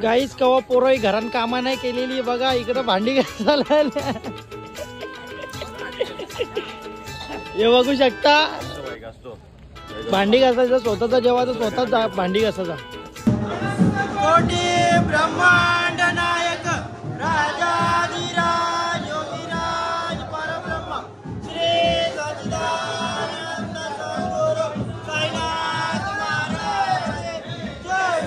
गाईस कवा पोरं घरात कामा नाही केलेली बघा इकडं भांडी घासायला हे बघू शकता भांडी घासायचं स्वतःचा जेवायचा स्वतःच भांडी घासायचा कोटी ब्रह्मांड नायक राजाधिराज योगीराज परब्रह्म श्री सच्चिदानंद सद्गुरु साईनाथ महाराज जय।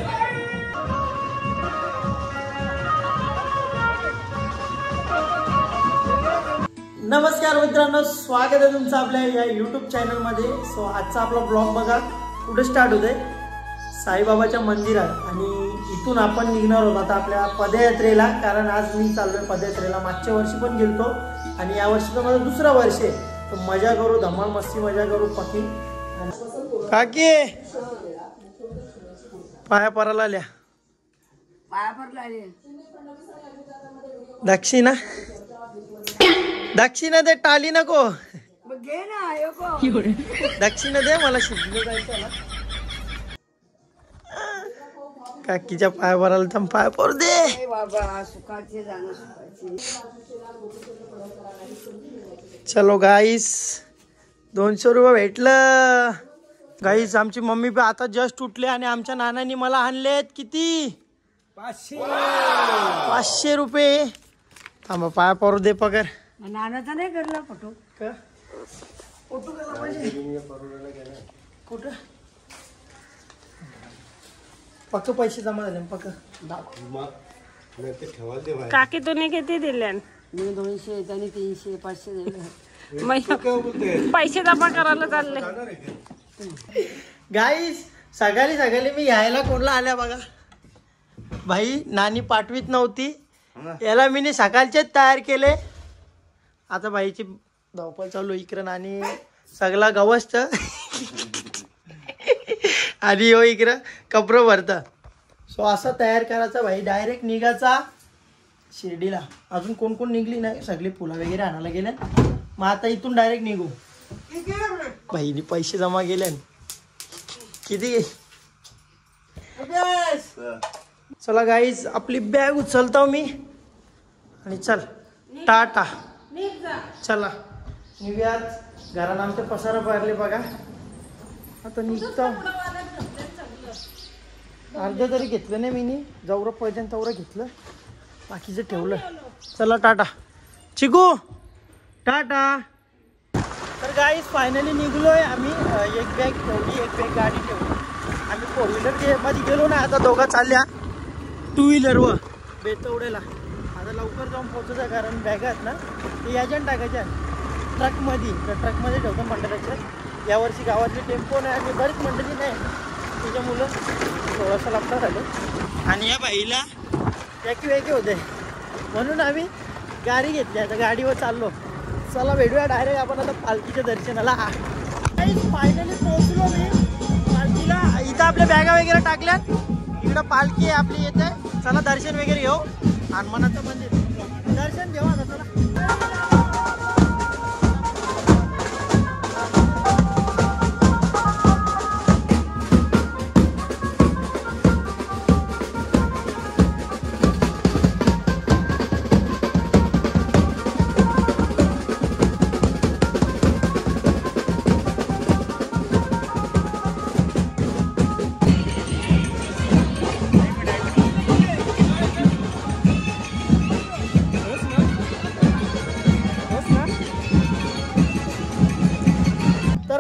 नमस्कार मित्रांनो, स्वागत आहे तुमचं आपल्या या यूट्यूब चॅनलमध्ये। सो आजचा आपला ब्लॉग बघा कुठे स्टार्ट होतोय, साईबाबाच्या मंदिरात। आणि इथून आपण निघणार आहोत आता आपल्या पदयात्रेला, कारण आज मी चाललोय पदयात्रेला। मागच्या वर्षी पण गेलतो आणि या वर्षी तर माझं दुसरं वर्ष आहे, तर मजा करू, धमाल मस्ती मजा करू पक्की। काकी पाया पराला आल्या, पाया पडला दक्षिणा दक्षिणा दे, टाली नको घे ना दक्षिणा दे, मला शुद्ध जायचं ना। काकीच्या पाया भरायला तर पाय पडू दे बाबा, सुखाचे जाणं सुखाचे। चलो गाईस, 200 रुपये भेटलं गाईस। आमची मम्मी पण आता जस्ट उठले आणि आमच्या नानांनी मला आणलेत किती 500 रुपये। थांबा पाया पडू दे पगार। नानाचा नाही करला फोटो का फोटो केला पाहिजे कुठं पक्क पैसे जमा झाले पक्क काकी तुम्ही किती दिले? मी 200 आणि 300 500 दिले। पैसे जमा करायला चालले गाईस। सकाळी सकाळी मी यायला कोणला आल्या बघा, भाई नानी पाठवीत नव्हती, याला मी सकाळचेच तयार केले। आता बाईची धावपळ चालू इकडं, आणि सगळा गवस्त आणि हो इकडं कपडं भरतं। सो असं तयार करायचा भाई, डायरेक्ट निघायचा शिर्डीला। अजून कोण कोण निघली नाही, सगळे फुलं वगैरे आणायला गेले। मग आता इथून डायरेक्ट निघू। भाईनी पैसे जमा केले किती। चला गाईज, आपली बॅग उचलतो मी आणि चल टाटा। चला निघूयात, घरात आमचे पसारा पारले बघा। आता निघतो, अर्ध तरी घेतलं नाही मी, जवळ पाहिजे तेवढं घेतलं, बाकीचं ठेवलं। चला टाटा चिकू, टाटा। तर गाईज फायनली निघलोय आम्ही। एक बॅग ठेवली, एक बॅग गाडी ठेवली। आम्ही 4 व्हीलर मध्ये गेलो ना, आता दोघं चालल्या 2 व्हीलरवर बेतवड्याला। आता लवकर जाऊन पोहोचायचं, कारण बॅग आहेत ना ते याच्यात टाकायच्या ट्रकमध्ये, तर ट्रकमध्ये ठेवतो मंडळाच्या। यावर्षी गावातली टेम्पो नाही आणि बरीच मंडळी नाही, त्याच्यामुळं थोडंसं लागतं झालं। आणि या बाईला वेगळे होते म्हणून आम्ही गाडी घेतली, आता गाडीवर चाललो। चला भेटूया डायरेक्ट आपण आता पालखीच्या दर्शनाला। फायनली पोहोचलो मी पालखीला। इथं आपल्या बॅगा वगैरे टाकल्यात, इकडं पालखी आपली येते। चला दर्शन वगैरे घेऊ, हनुमानाचं मंदिर दर्शन घेऊ आता चला।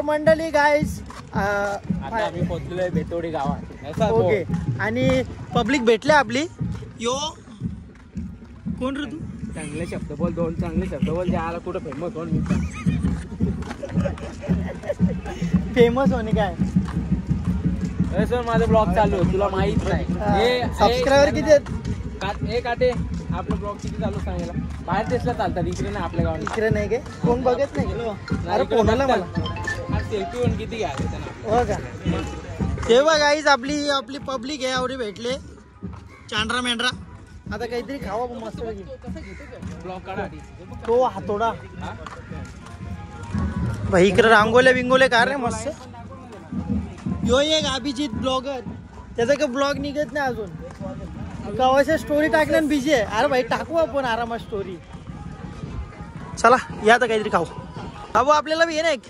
मंडळी गाईज, आम्ही पोहोचलोय बेतोडी गावात। ओके, आणि पब्लिक भेटले आपली। यो कोण रे तू? चांगले शब्द बोल, 2 चांगले शब्द बोल, ज्याला कुठं फेमस होऊन फेमस होणे काय सर, माझा ब्लॉग चालू आहे, तुला माहित नाही। सबस्क्रायबर किती आहेत? एक आटे आपलं ब्लॉग किती चालू सांगायला, बाहेर देशला चालतात, इकडे नाही आपल्या गावात। इकडे नाही काय कोण बघत नाही गेलो, अरे कोणाला मला सेल्फी वन किती घ्यायचं हो का। तेव्हा गाईज आपली पब्लिक आहे, एवढी भेटले चांड्रा मेंढरा। आता काहीतरी खावा मस्त ब्लॉग काढा तो हातोडा भाई। इकडे रांगोल्या बिंगोल्या का रे मस्त। यो एक अभिजित ब्लॉगर, त्याचा का ब्लॉग निघत नाही अजून। गावाच्या स्टोरी टाकण्यात बिझी आहे. अरे भाई टाकू आपण आरामात स्टोरी. चला या तर काहीतरी खाऊ. बाबू आपल्याला बी ये ना एक.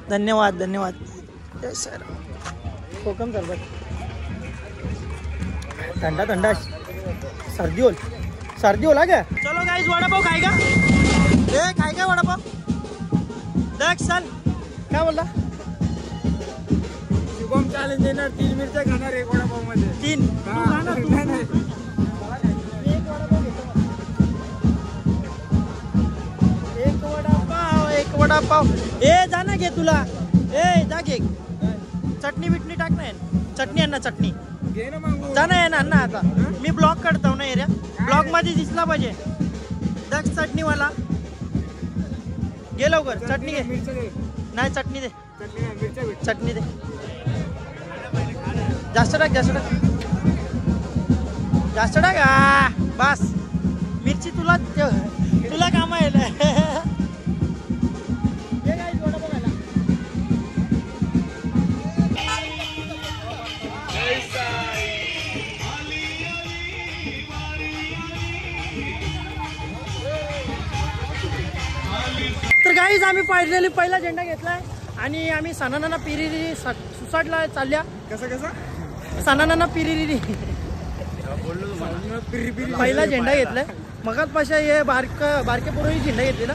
धन्यवाद धन्यवाद. सर कोकम सरबत थंडा थंडा सर्दी होला क्या. चलो गाइस वडापाव खाएगा. ए खाएगा वडापाव. देख चल क्या बोलला. शुभम चॅलेंज देणार 3 मिरच्या खाणार 1 वडापाव मध्ये. 3 एक वडापाव. ए जा ना घे तुला. ए जा घे. चटणी बिटणी टाक ना. चटणी आण ना चटणी. घे ना मग. जा ना ना आता मी ब्लॉग करतो ना एरिया. ब्लॉग मध्ये दिसला पाहिजे. दक्ष चटणीवाला घे लवकर. चटणी घे. मिरच्या दे. नाही चटणी दे. चटणी नाही, मिरच्या भेट. चटणी दे. जास्त टाक जास्त टाक जास्त टाक. बस मिरची तुला काम आहे. तर गाईज आम्ही फायनली पहिला झेंडा घेतलाय आणि आम्ही सणाना पिरिरी सुसाटला चालल्या. कसं सणाना पिरिरी पहिला झेंडा घेतलाय. मगाच पाशा हे बारके पोरही झेंडा घेतलेला.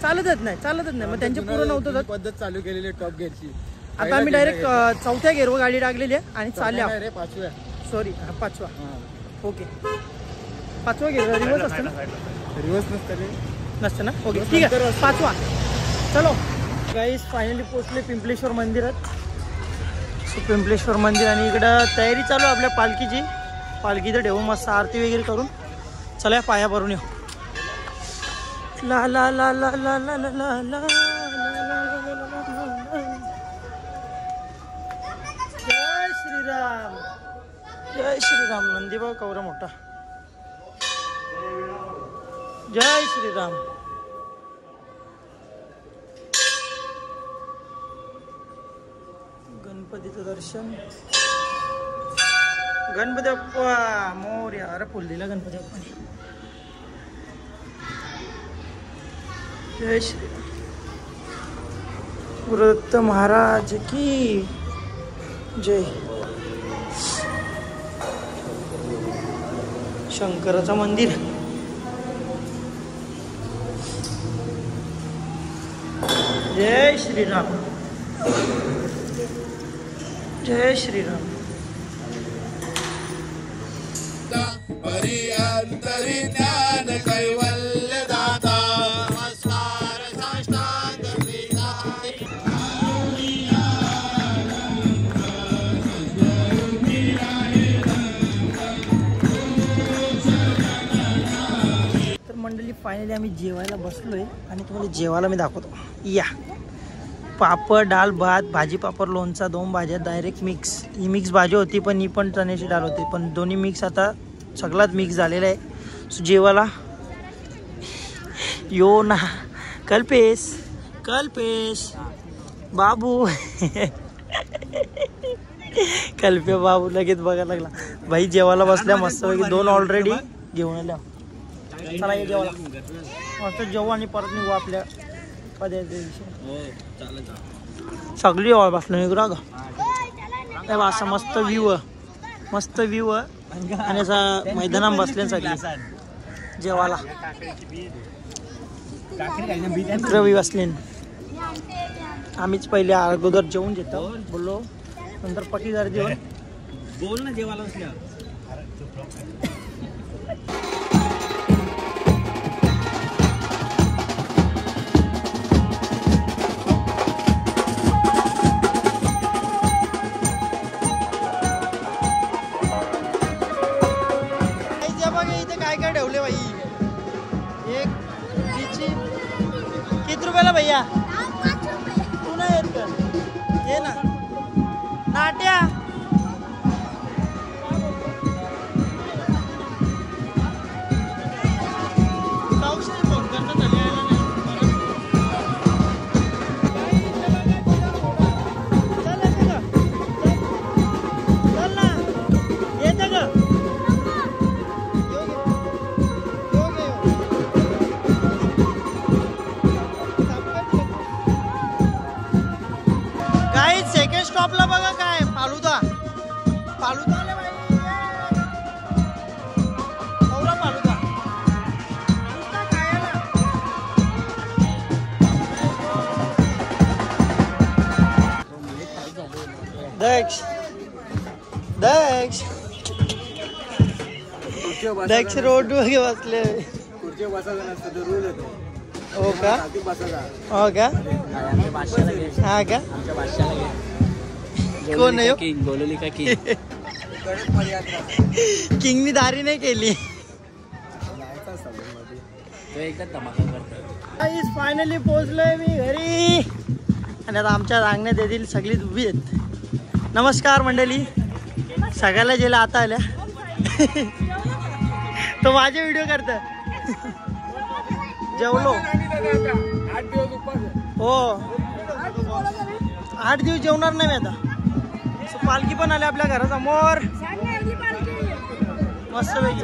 चालतच नाही मग त्यांचे पूर्ण नव्हतं. पद्धत चालू केलेली टॉप गेअरची. आता आम्ही डायरेक्ट 4थ्या गेअरवर गाडी टाकलेली आहे आणि चालल्या. पाचव्या. सॉरी 5वा. ओके 5वा गेअर रिवर्स असतं ना. रिवर्स नसतं ना. ओके ठीक आहे 5वा. चलो गाईस फायनली पोहोचले पिंपलेश्वर मंदिरात. पिंपलेश्वर मंदिर आणि इकडं तयारी चालू आपल्या पालखीची. पालखीचं ठेवून मस्त आरती वगैरे करून चला पाया भरून येऊ. ला ला ला ला ला ला ला ला ला. जय श्रीराम जय श्रीराम. नंदीबाई कवरा मोठा. जय श्रीराम. गणपतीचं दर्शन. गणपती बाप्पा मोरया. अरे फुल दिला गणपती बाप्पाने. जय श्री गुरुदत्त महाराज की जय. शंकराचं मंदिर. जय श्रीराम जय श्रीराम. तर मंडळी फायनली आम्ही जेवायला बसलोय आणि तुम्हाला जेवायला मी दाखवतो. या पापड डाळ भात भाजी पापड लोणचा 2 भाज्या डायरेक्ट मिक्स. ही मिक्स भाजी होती पण ही पण चण्याची डाळ होती पण दोन्ही मिक्स. आता सगळ्यात मिक्स झालेलं आहे. सो जेवायला यो ना. कल्पेश बाबू. कल्पे बाबू लगेच बघायला लागला. भाई जेवायला बसल्या मस्तपैकी 2 ऑलरेडी घेऊन आल्या. चला ये जेवायला मस्त जेवू आणि परत निघू आपल्या पदाच्या दिवशी. सगळी ऑल बसलो निघू ग. असं मस्त व्ह्यू आहे आणि असं मैदानात बसले सगळे जेवायला. रवी बसले. आम्हीच पहिले अगोदर जेवून घेतो बोललो नंतर पटीदार जेवण बोल ना जेवायला बसल्या. ठेवले भाई. एक किती रुपयाला भैया. तू नाही येत का. ये ना नाट्या. फोन करता दक्ष दक्ष रोड मध्ये बसले. खुर्ची बसायचं नसतं तर रूल येतो. हो का? हो का? हा का? कोण आहे किंग बोलवली का किंग? किंगनी दारी नाही केली. फायनली पोहोचलोय मी घरी आणि आता आमच्या रांगण्यात येथील सगळीच उभी आहेत. नमस्कार मंडळी, सगळ्याला जेला आता आल्या. तो माझे व्हिडिओ करत. जेवलो 8 दिवस उपास. हो, 8 दिवस जेवणार नाही मी आता. पालखी पण आली आपल्या घरासमोर मस्त पैकी.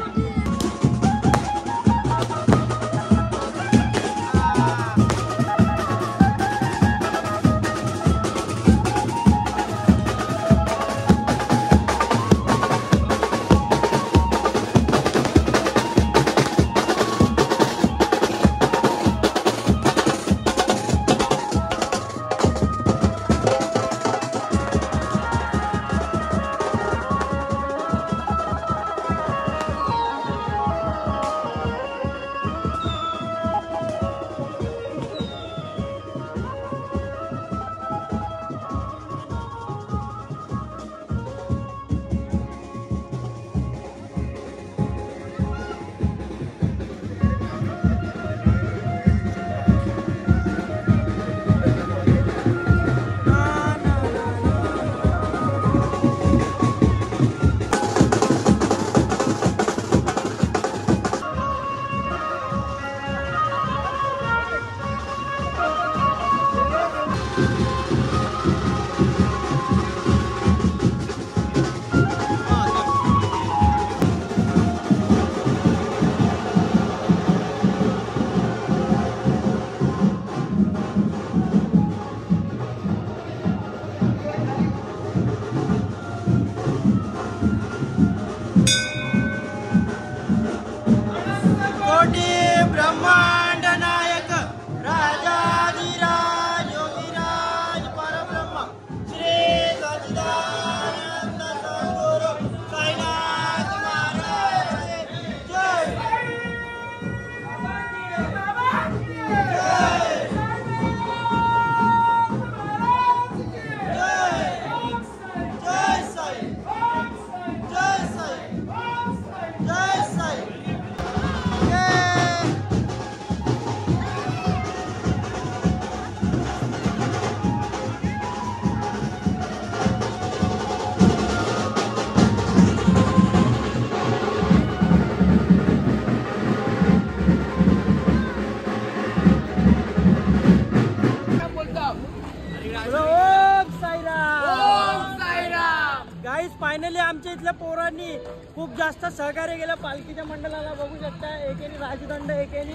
फायनली आमच्या इथल्या पोरांनी खूप जास्त सहकार्य केलं पालखीच्या मंडळाला. बघू शकता, एकेने राजदंड एकेने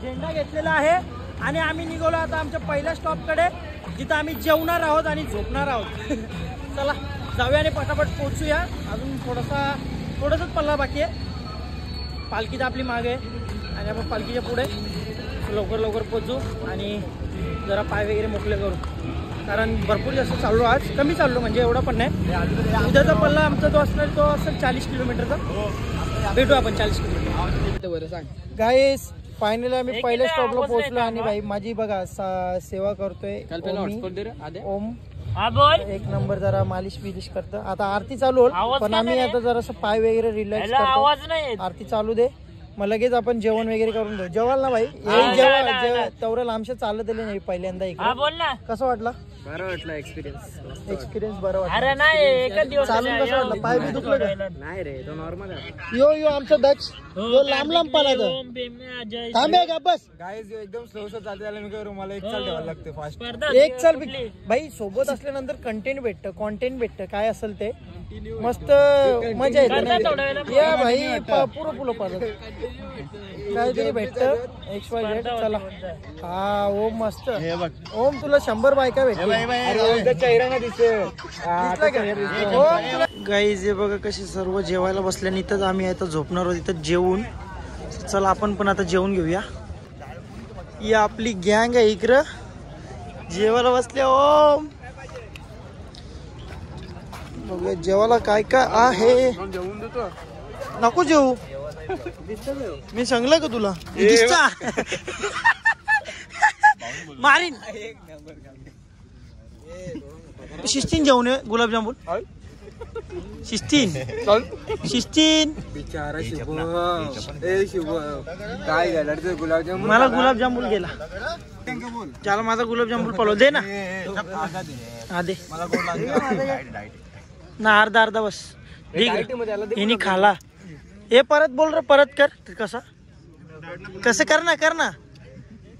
झेंडा घेतलेला आहे आणि आम्ही निघालो आता आमच्या पहिल्या स्टॉपकडे, जिथं आम्ही जेवणार आहोत आणि झोपणार आहोत. चला जाऊया आणि पटापट पोहोचूया. अजून थोडंसंच पल्ला बाकी आहे. पालखीचा आपली मागे आहे आणि आपण पालखीच्या पुढे लवकर पोहोचू आणि जरा पाय वगैरे मोकळे करू, कारण भरपूर जास्त चाललो आज. कमी चाललो म्हणजे एवढा पण नाही. उद्याचा पल्ला आमचा जो असणार तो असेल 40 किलोमीटरचा. भेटू आपण 40 किलोमीटर. गाईस फायनली आम्ही पहिल्या स्टॉपला पोहोचलो आणि भाई माझी बघा सेवा करतोय ओम. एक नंबर जरा मालिश बिलिश करतं. आता आरती चालू होईल पण आम्ही आता जरासं पाय वगैरे रिलॅक्स करतो. आरती चालू दे मग लगेच आपण जेवण वगैरे करून घेऊ. जेवाल ना भाई? तेवढं लांबशा चालत दिले नाही पहिल्यांदा इकडे. कसं वाटलं? बरं वाटलं. एक्सपिरियन्स बरं वाटलं. चालून कसं वाटलं? पाय बी दुखलं का? नाही रे, तो नॉर्मल आहे. यो आमचा दक्ष यो लांब पाला थांबे का बस. गाईज एकदम स्लो चालते त्याला मी करू. मला एक चाल ठेवायला लागते फास्ट. एक चाल भाई सोबत असल्यानंतर कंटेंट भेटतं, कॉन्टेंट भेटतं, काय असेल ते मस्त मजा येते. या भाई पुरं पुलं पाहत काहीतरी भेटतं. XYZ. चला हा ओम मस्त. ओम तुला 100 बायका भेटतील. गाईज हे बघा कशी सर्व जेवायला बसल्या. इथंच आम्ही आता झोपणार आहोत, इथं जेवून. चला आपण पण आता जेवून घेऊया. ही आपली गँग आहे इकडं जेवायला बसल्या. ओम बघूया जेवायला काय काय आहे. जेवून देतो. नको जेवू, मी सांगलं का तुला दिसता मारीन. शिस्तीन जेवण आहे गुलाबजामुन. शिस्तीन शिस्तीन. बिचारा शिव ए शिव काय झालं रे गुलाबजामुन. मला गुलाबजामुन गेला. चला माझा गुलाबजामुन पळव दे ना. हा दे ना, अर्धा अर्धा बस. हिनी खाला. हे परत बोल रे, परत कर. कसं कर ना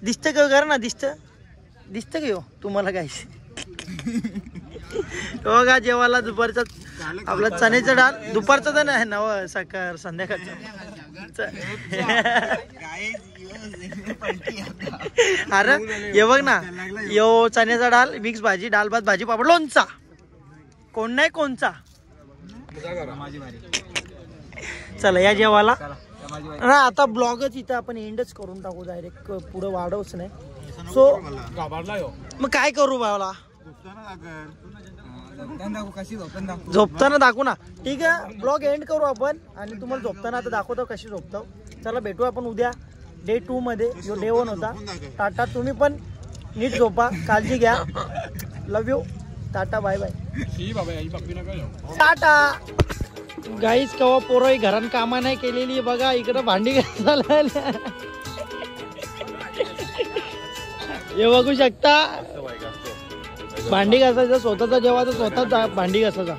दिसत का, कर ना. दिसत का हो तुम्हाला काय. बघा जेवायला दुपारचा आपला चण्याचा डाळ. दुपारचा तर नाही नव, सकाळ संध्याकाळचा. अरे हे बघ ना, यो चण्याचा डाळ, मिक्स भाजी, डाळ भात, भाजी पापड, लोणचा. कोण नाही कोणचा. चला या जेवायला ना. आता ब्लॉगच इथं आपण एंडच करून टाकू, डायरेक्ट पुढे वाढवच नाही. सो मग काय करू बाबा, झोपताना दाखवू ना. ठीक आहे, ब्लॉग एंड करू आपण आणि तुम्हाला झोपताना आता दाखवतो कशी झोपतो. चला भेटू आपण उद्या डे 2 मध्ये, जो डे 1 होता. टाटा. तुम्ही पण नीट झोपा, काळजी घ्या. Love you. Tata bye bye. Tata. गाईच कवा पोरं घरात कामा नाही केलेली. बघा इकडं भांडी घासायला हे बघू शकता. भांडी घासायचं स्वतःचा, जेव्हा स्वतःच भांडी घासायचा.